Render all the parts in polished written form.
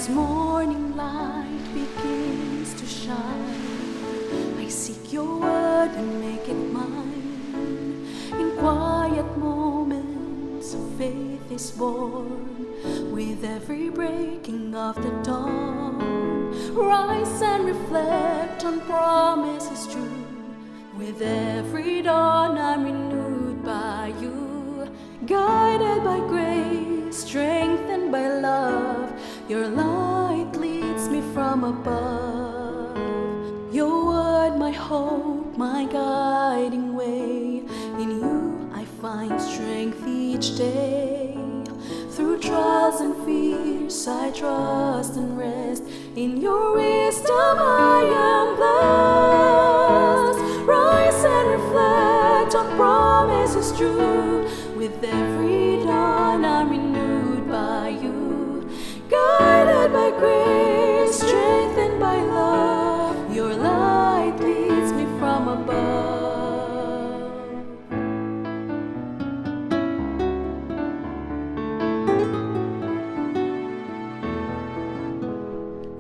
As morning light begins to shine, I seek your word and make it mine. In quiet moments, faith is born. With every breaking of the dawn, rise and reflect on promises true. With every dawn, I'm renewed by you. Guided by grace, strengthened by love, your light leads me from above. Your word, my hope, my guiding way. In you I find strength each day. Through trials and fears I trust and rest. In your wisdom I am blessed. Rise and reflect on promises true. With every dawn I'm renewed by you. Guided by grace, strengthened by love, your light leads me from above.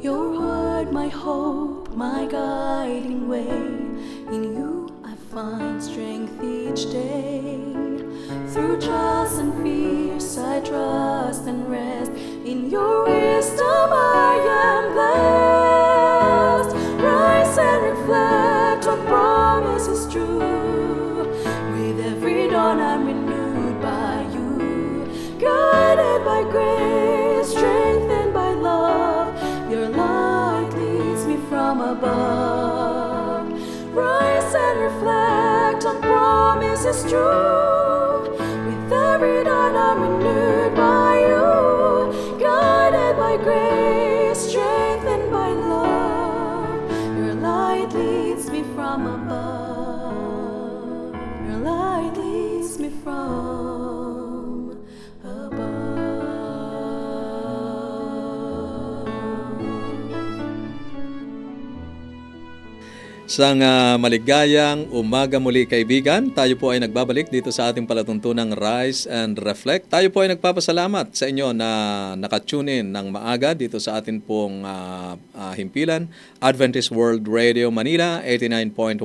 Your word, my hope, my guiding way. In you I find strength each day. Through trials and fears I trust and rest. In your wisdom I am blessed. Rise and reflect on promises true. With every dawn I'm renewed by you. Guided by grace, strengthened by love, your light leads me from above. Rise and reflect on promises true. With every dawn I'm renewed by you. Guided by grace, strengthened by love, your light leads me from above. Your light leads me from above. Isang maligayang umaga muli kaibigan. Tayo po ay nagbabalik dito sa ating palatuntunang Rise and Reflect. Tayo po ay nagpapasalamat sa inyo na nakatune in ng maaga dito sa atin pong himpilan, Adventist World Radio Manila 89.1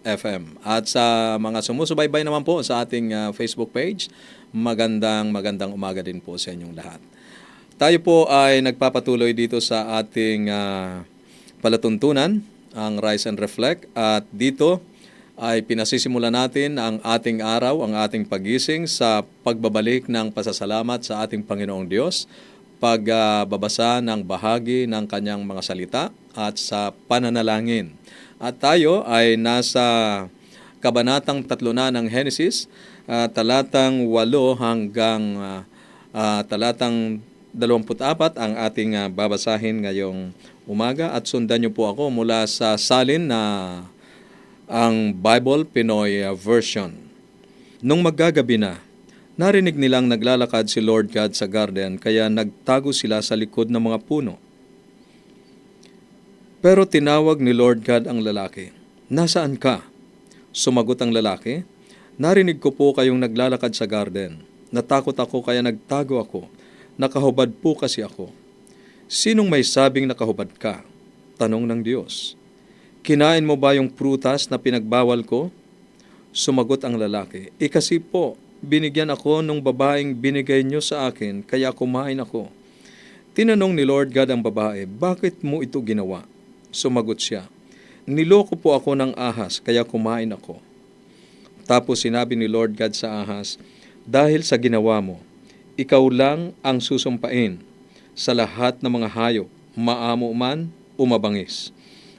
FM. At sa mga sumusubaybay naman po sa ating Facebook page, magandang umaga din po sa inyong lahat. Tayo po ay nagpapatuloy dito sa ating palatuntunan, ang Rise and Reflect, at dito ay pinasisimula natin ang ating araw, ang ating pagising sa pagbabalik ng pasasalamat sa ating Panginoong Diyos, pagbabasa ng bahagi ng kanyang mga salita at sa pananalangin. At tayo ay nasa kabanatang 3 na ng Genesis, talatang 8 hanggang talatang 24 ang ating babasahin ngayong umaga, at sundan niyo po ako mula sa salin na ang Bible Pinoy version. Nung maggagabi na, narinig nilang naglalakad si Lord God sa garden, kaya nagtago sila sa likod ng mga puno. Pero tinawag ni Lord God ang lalaki. "Nasaan ka?" Sumagot ang lalaki, "Narinig ko po kayong naglalakad sa garden. Natakot ako kaya nagtago ako. Nakahubad po kasi ako." "Sinong may sabing nakahubad ka?" tanong ng Diyos. "Kinain mo ba yung prutas na pinagbawal ko?" Sumagot ang lalaki, kasi po, binigyan ako nung babaeng binigay niyo sa akin, kaya kumain ako." Tinanong ni Lord God ang babae, "Bakit mo ito ginawa?" Sumagot siya, "Niloko po ako ng ahas, kaya kumain ako." Tapos sinabi ni Lord God sa ahas, "Dahil sa ginawa mo, ikaw lang ang susumpain sa lahat ng mga hayop, maamo man o mabangis.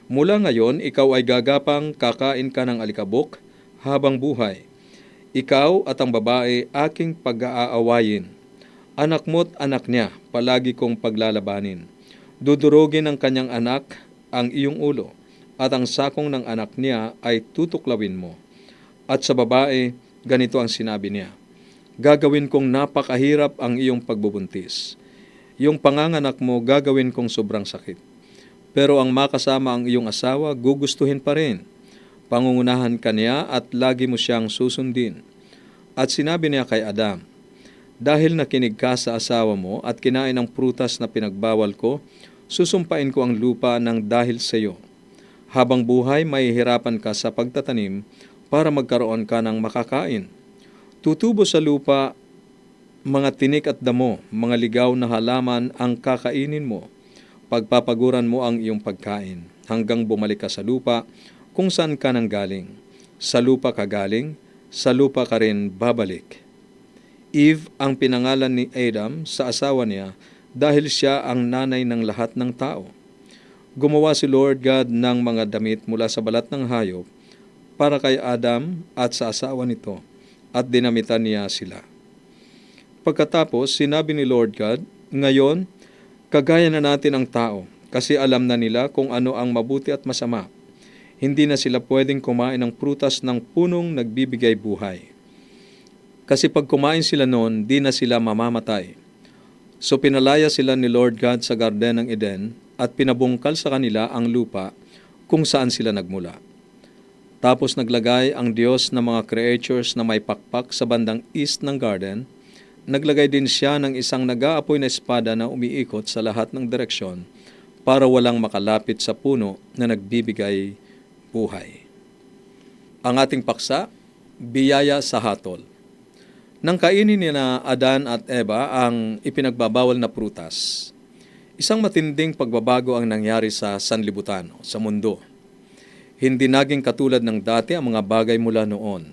Mula ngayon, ikaw ay gagapang kakain ka ng alikabok habang buhay. Ikaw at ang babae aking pag-aawayin. Anak mo't anak niya, palagi kong paglalabanin. Dudurugin ng kanyang anak ang iyong ulo, at ang sakong ng anak niya ay tutuklawin mo." At sa babae, ganito ang sinabi niya, "Gagawin kong napakahirap ang iyong pagbubuntis. Yung panganganak mo gagawin kong sobrang sakit. Pero ang makasama ang iyong asawa, gugustuhin pa rin. Pangungunahan ka niya at lagi mo siyang susundin." At sinabi niya kay Adam, Dahil nakinig ka sa asawa mo at kinain ang prutas na pinagbawal ko, susumpain ko ang lupa ng dahil sa iyo. Habang buhay, mahihirapan ka sa pagtatanim para magkaroon ka ng makakain. Tutubo sa lupa mga tinik at damo, mga ligaw na halaman ang kakainin mo. Pagpapaguran mo ang iyong pagkain hanggang bumalik ka sa lupa kung saan ka nanggaling. Sa lupa ka galing, sa lupa ka rin babalik. Eve ang pinangalan ni Adam sa asawa niya dahil siya ang nanay ng lahat ng tao. Gumawa si Lord God ng mga damit mula sa balat ng hayop para kay Adam at sa asawa nito, at dinamitan niya sila. Pagkatapos, sinabi ni Lord God, ngayon, kagaya na natin ang tao, kasi alam na nila kung ano ang mabuti at masama. Hindi na sila pwedeng kumain ng prutas ng punong nagbibigay buhay. Kasi pag kumain sila noon, di na sila mamamatay. So pinalaya sila ni Lord God sa Garden ng Eden at pinabungkal sa kanila ang lupa kung saan sila nagmula. Tapos naglagay ang Diyos ng mga creatures na may pakpak sa bandang east ng garden. Naglagay din siya ng isang nag-aapoy na espada na umiikot sa lahat ng direksyon para walang makalapit sa puno na nagbibigay buhay. Ang ating paksa, biyaya sa hatol. Nang kainin ni na Adan at Eva ang ipinagbabawal na prutas, isang matinding pagbabago ang nangyari sa sanlibutan, sa mundo. Hindi naging katulad ng dati ang mga bagay mula noon.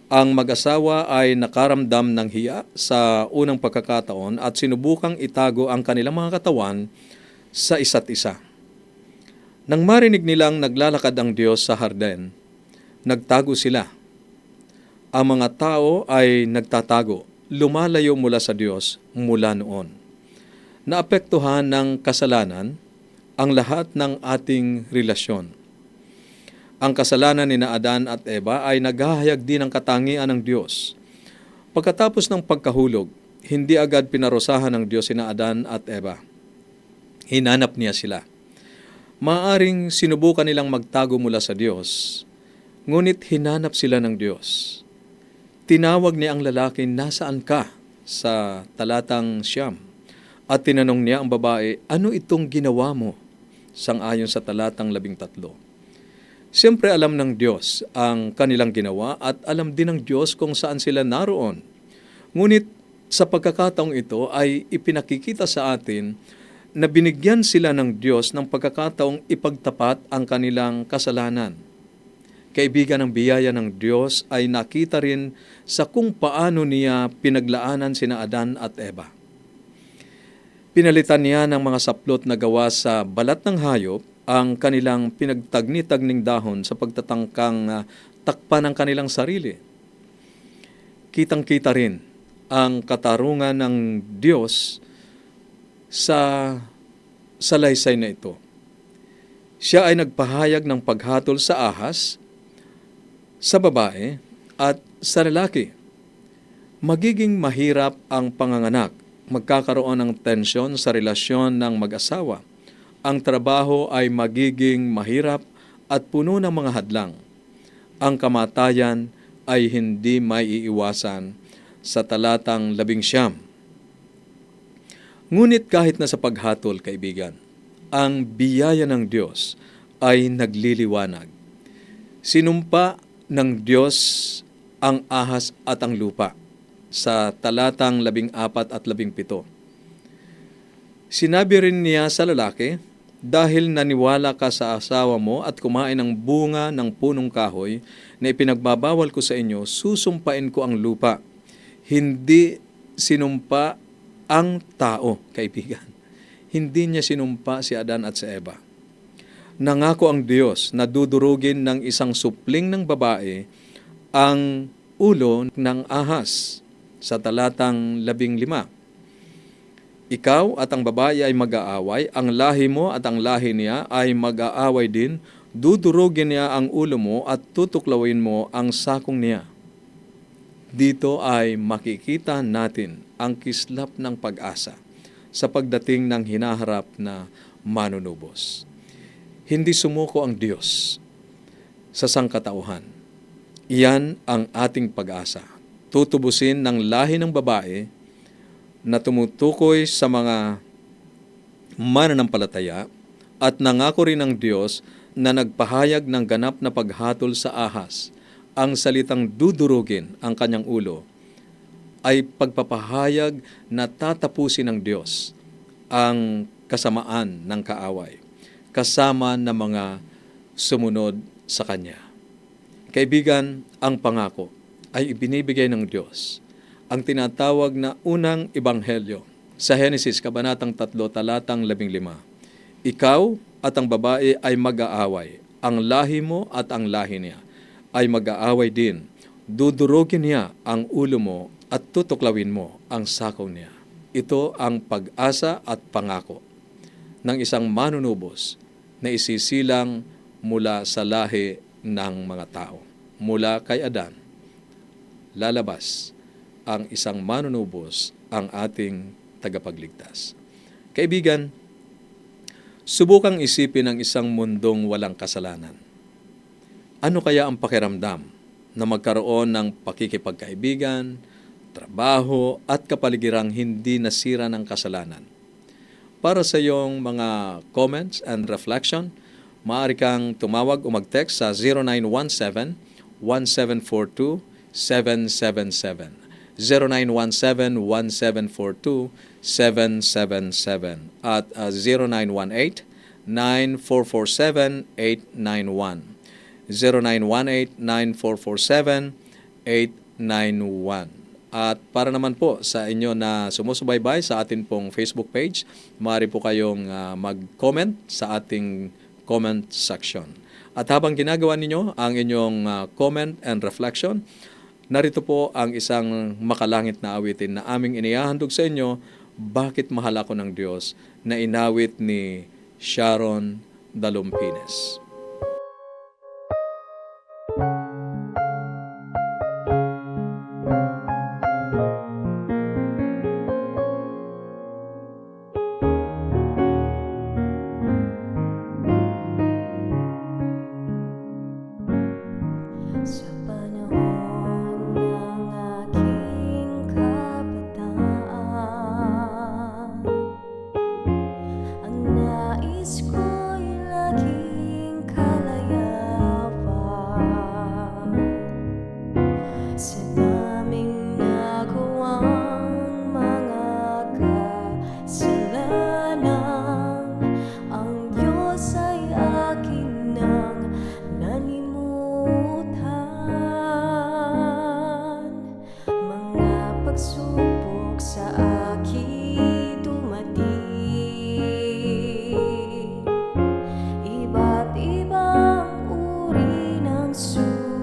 Ang mag-asawa ay nakaramdam ng hiya sa unang pagkakataon at sinubukang itago ang kanilang mga katawan sa isa't isa. Nang marinig nilang naglalakad ang Diyos sa harden, nagtago sila. Ang mga tao ay nagtatago, lumalayo mula sa Diyos mula noon. Naapektuhan ng kasalanan ang lahat ng ating relasyon. Ang kasalanan ni Adan at Eva ay naghahayag din ng katangian ng Diyos. Pagkatapos ng pagkahulog, hindi agad pinarusahan ng Diyos sina Adan at Eva. Hinanap niya sila. Maaring sinubukan nilang magtago mula sa Diyos, ngunit hinanap sila ng Diyos. Tinawag niya ang lalaki, nasaan ka? Sa talatang 9. At tinanong niya ang babae, ano itong ginawa mo? Sang-ayon sa talatang 13. Siyempre alam ng Diyos ang kanilang ginawa at alam din ng Diyos kung saan sila naroon. Ngunit sa pagkakataong ito ay ipinakikita sa atin na binigyan sila ng Diyos ng pagkakataong ipagtapat ang kanilang kasalanan. Kaibigan, ng biyaya ng Diyos ay nakita rin sa kung paano niya pinaglaanan sina Adan at Eva. Pinalitan niya ng mga saplot na gawa sa balat ng hayop ang kanilang pinagtagni-tagning dahon sa pagtatangkang takpan ng kanilang sarili. Kitang-kita rin ang katarungan ng Diyos sa salaysay na ito. Siya ay nagpahayag ng paghatol sa ahas, sa babae, at sa lalaki. Magiging mahirap ang panganganak. Magkakaroon ng tensyon sa relasyon ng mag-asawa. Ang trabaho ay magiging mahirap at puno ng mga hadlang. Ang kamatayan ay hindi maiiwasan sa talatang 11. Ngunit kahit na sa paghatol, kaibigan, ang biyaya ng Diyos ay nagliliwanag. Sinumpa ng Diyos ang ahas at ang lupa sa talatang 14 at 17. Sinabi rin niya sa lalaki, dahil naniwala ka sa asawa mo at kumain ng bunga ng punong kahoy na ipinagbabawal ko sa inyo, susumpain ko ang lupa. Hindi sinumpa ang tao, kaibigan. Hindi niya sinumpa si Adan at si Eva. Nangako ang Diyos na dudurugin ng isang supling ng babae ang ulo ng ahas sa talatang 15. Ikaw at ang babae ay mag-aaway, ang lahi mo at ang lahi niya ay mag-aaway din, dudurugin niya ang ulo mo at tutuklawin mo ang sakong niya. Dito ay makikita natin ang kislap ng pag-asa sa pagdating ng hinaharap na manunubos. Hindi sumuko ang Diyos sa sangkatauhan. Iyan ang ating pag-asa. tutubusin ng lahi ng babae na tumutukoy sa mga mananampalataya at nangako rin ng Diyos na nagpahayag ng ganap na paghatol sa ahas. Ang salitang dudurugin ang kanyang ulo ay pagpapahayag na tatapusin ng Diyos ang kasamaan ng kaaway, kasama ng mga sumunod sa Kanya. Kaibigan, ang pangako ay ibinibigay ng Diyos. Ang tinatawag na unang ebanghelyo sa Henesis, Kabanatang 3, Talatang 15. Ikaw at ang babae ay mag-aaway. Ang lahi mo at ang lahi niya ay mag-aaway din. Dudurugin niya ang ulo mo at tutuklawin mo ang sakaw niya. Ito ang pag-asa at pangako ng isang manunubos na isisilang mula sa lahi ng mga tao. Mula kay Adan, lalabas ang isang manunubos, ang ating tagapagligtas. Kaibigan, subukang isipin ang isang mundong walang kasalanan. Ano kaya ang pakiramdam na magkaroon ng pakikipagkaibigan, trabaho at kapaligirang hindi nasira ng kasalanan? Para sa iyong mga comments and reflection, maaari kang tumawag o mag-text sa 0917-1742-777. 0917-1742-777 at 0918-9447-891. 0918-9447-891. At para naman po sa inyo na sumusubaybay sa atin pong Facebook page, maaari po kayong mag-comment sa ating comment section. At habang ginagawa ninyo ang inyong comment and reflection, narito po ang isang makalangit na awitin na aming inihahandog sa inyo, Bakit Mahal Ako ng Diyos, na inawit ni Sharon Dalumpines. Sa panahon ng aking kabataan, ang nais ko'y laging kalayaan. Sa daming nagawang mga kasalanan, ang Diyos ay aking nang nalimutan. Mga pagsubok sa akin dumating, iba't ibang uri ng suliranin.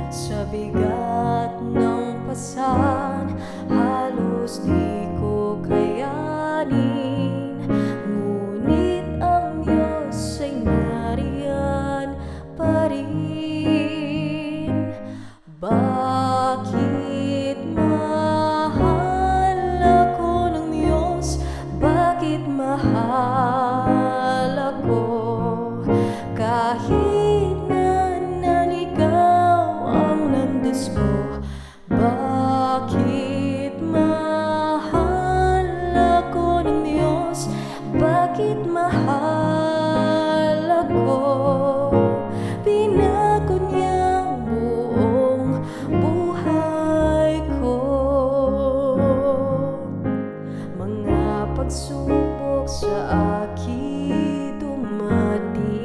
Sa bigat ng pasan, halos di ko kayanin. Ngunit ang Diyos ay nariyan pa rin. Bakit mahal ako ng Diyos? Bakit mahal ako? Kahit na naligaw ang landas ko. Bakit mahal ako ng Diyos? Bakit mahal ako? Binago niya ang buong buhay ko. Mga pagsubok sa akin dumating,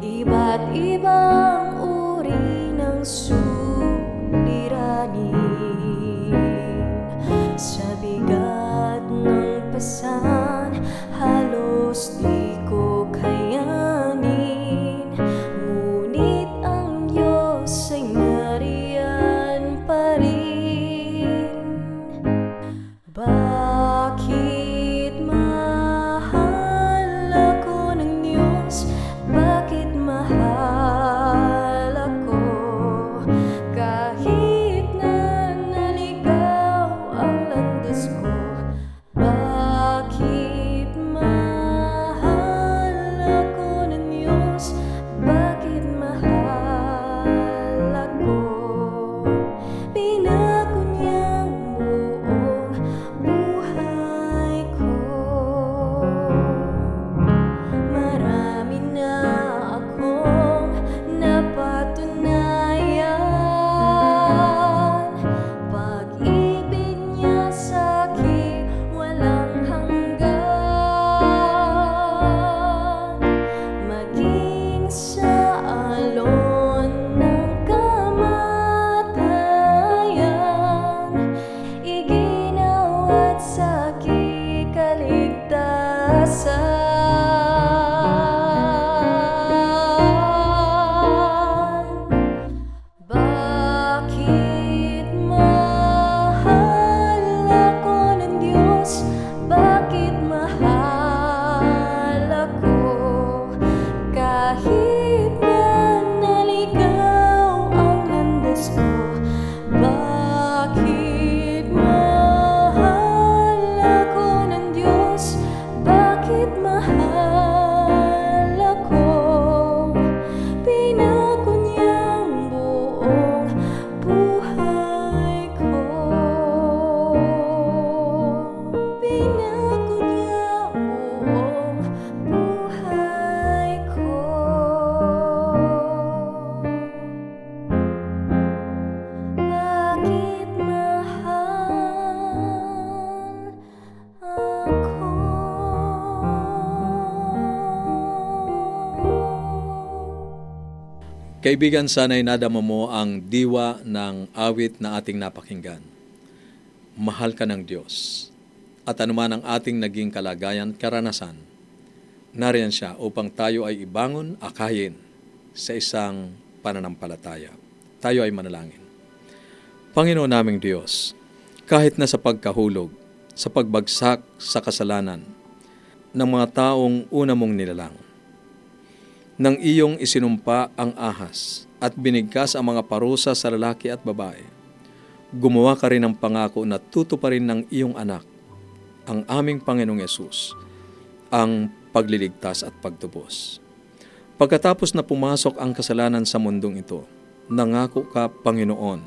iba't ibang uri ng suliranin. Sa bigat ng pasan, halos di ko kayanin. Ngunit ang Diyos ay nariyan pa rin. Bakit mahal ako ng Diyos? Bakit mahal ako? Kahit na naligaw ang landas ko. Bakit Kahit na naligaw ang landas ko, bakit mahal ako ng Diyos? Bakit mahal ako? Pinako niyang buong buhay ko. Pinako niyang buong buhay ko. Bakit mahal ako? Kaibigan, sana'y nadama mo ang diwa ng awit na ating napakinggan. Mahal ka ng Diyos. At anuman ang ating naging kalagayan, karanasan, nariyan siya upang tayo ay ibangon, akayin sa isang pananampalataya. Tayo ay manalangin. Panginoon naming Diyos, kahit na sa pagkahulog, sa pagbagsak sa kasalanan ng mga taong una mong nilalang, nang iyong isinumpa ang ahas at binigkas ang mga parusa sa lalaki at babae, gumawa ka rin ng pangako na tutuparin ng iyong anak, ang aming Panginoong Yesus, ang pagliligtas at pagtubos. Pagkatapos na pumasok ang kasalanan sa mundong ito, nangako ka, Panginoon,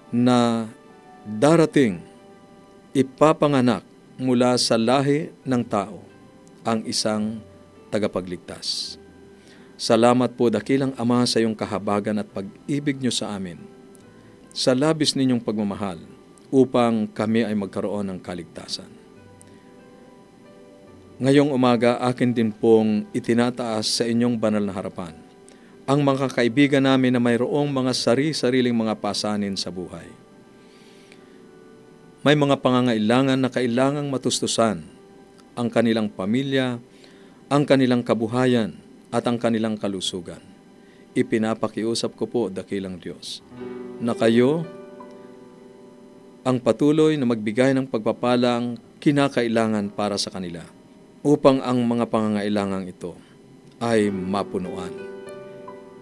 na darating ipapanganak mula sa lahi ng tao ang isang tagapagligtas. Salamat po, dakilang Ama, sa iyong kahabagan at pag-ibig niyo sa amin, sa labis ninyong pagmamahal, upang kami ay magkaroon ng kaligtasan. Ngayong umaga, akin din pong itinataas sa inyong banal na harapan ang mga kaibigan namin na mayroong mga sari-sariling mga pasanin sa buhay. May mga pangangailangan na kailangang matustusan ang kanilang pamilya, ang kanilang kabuhayan at ang kanilang kalusugan. Ipinapakiusap ko po, dakilang Diyos, na kayo ang patuloy na magbigay ng pagpapalang kinakailangan para sa kanila upang ang mga pangangailangang ito ay mapunuan.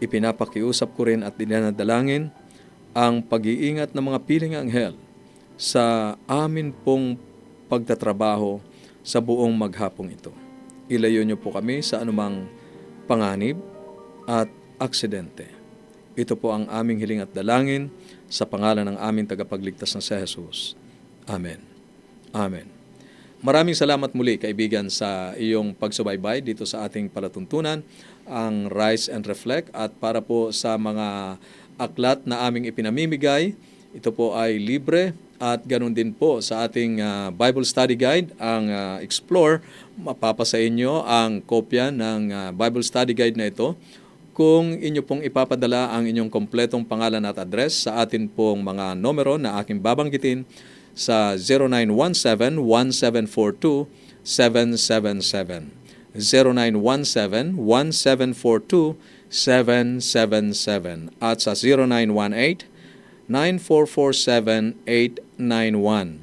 Ipinapakiusap ko rin at dinadalangin ang pag-iingat ng mga piling anghel sa amin pong pagtatrabaho sa buong maghapong ito. Ilayo niyo po kami sa anumang panganib at aksidente. Ito po ang aming hiling at dalangin sa pangalan ng aming tagapagligtas na si Jesus. Amen. Amen. Maraming salamat muli, kaibigan, sa iyong pagsubaybay dito sa ating palatuntunan, ang Rise and Reflect. At para po sa mga aklat na aming ipinamimigay, ito po ay libre. At ganun din po sa ating Bible Study Guide, ang Explore, mapapasa inyo ang kopya ng Bible Study Guide na ito. Kung inyo pong ipapadala ang inyong kompletong pangalan at address sa atin pong mga numero na aking babanggitin sa 0917-1742-777. 0917-1742-777 at sa 0918-9447-891.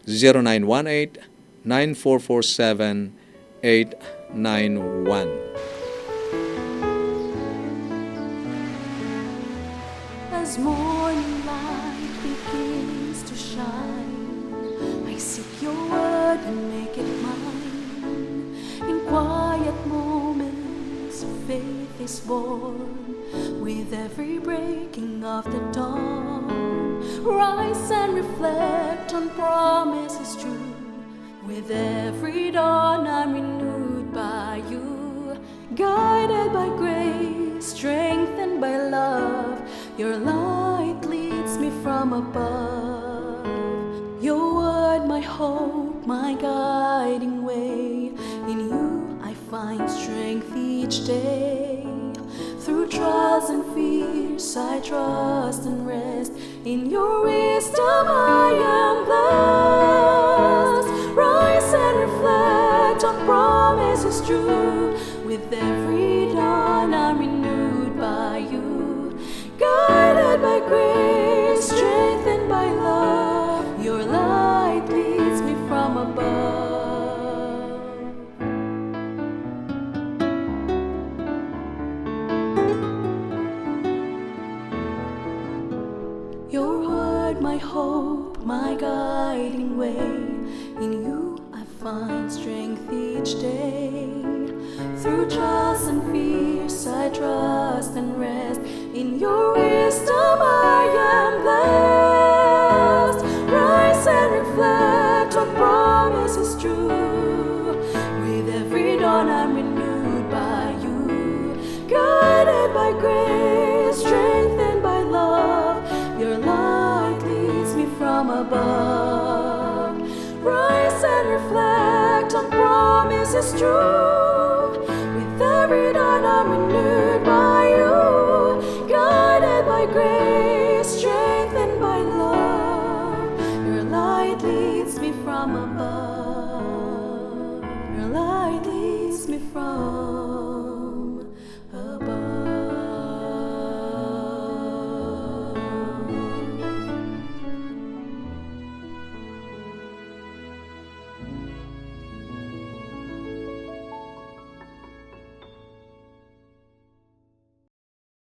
0918-9447-891. As morning light begins to shine, I seek your word and make it mine. In quiet moments, faith is born. With every breaking of the dawn, rise and reflect on promises true. With every dawn, I'm renewed by you. Guided by grace, strengthened by love, your light leads me from above. Your word, my hope, my guiding way. In you I find strength each day. Through trials and fears I trust and rest. In your wisdom I am blessed. Rise and reflect on promises true. With every dawn I'm renewed by you. Guided by grace, strengthened by love, your light leads me from above. my guiding way. In you I find strength each day. Through trials and fears I trust and rest. In your wisdom I am blessed. Rise and reflect on promises true. With every dawn I'm renewed by you. Guided by grace, strengthened by love. Your light leads me from above. Rise and reflect on promises true. With every dawn I'm renewed.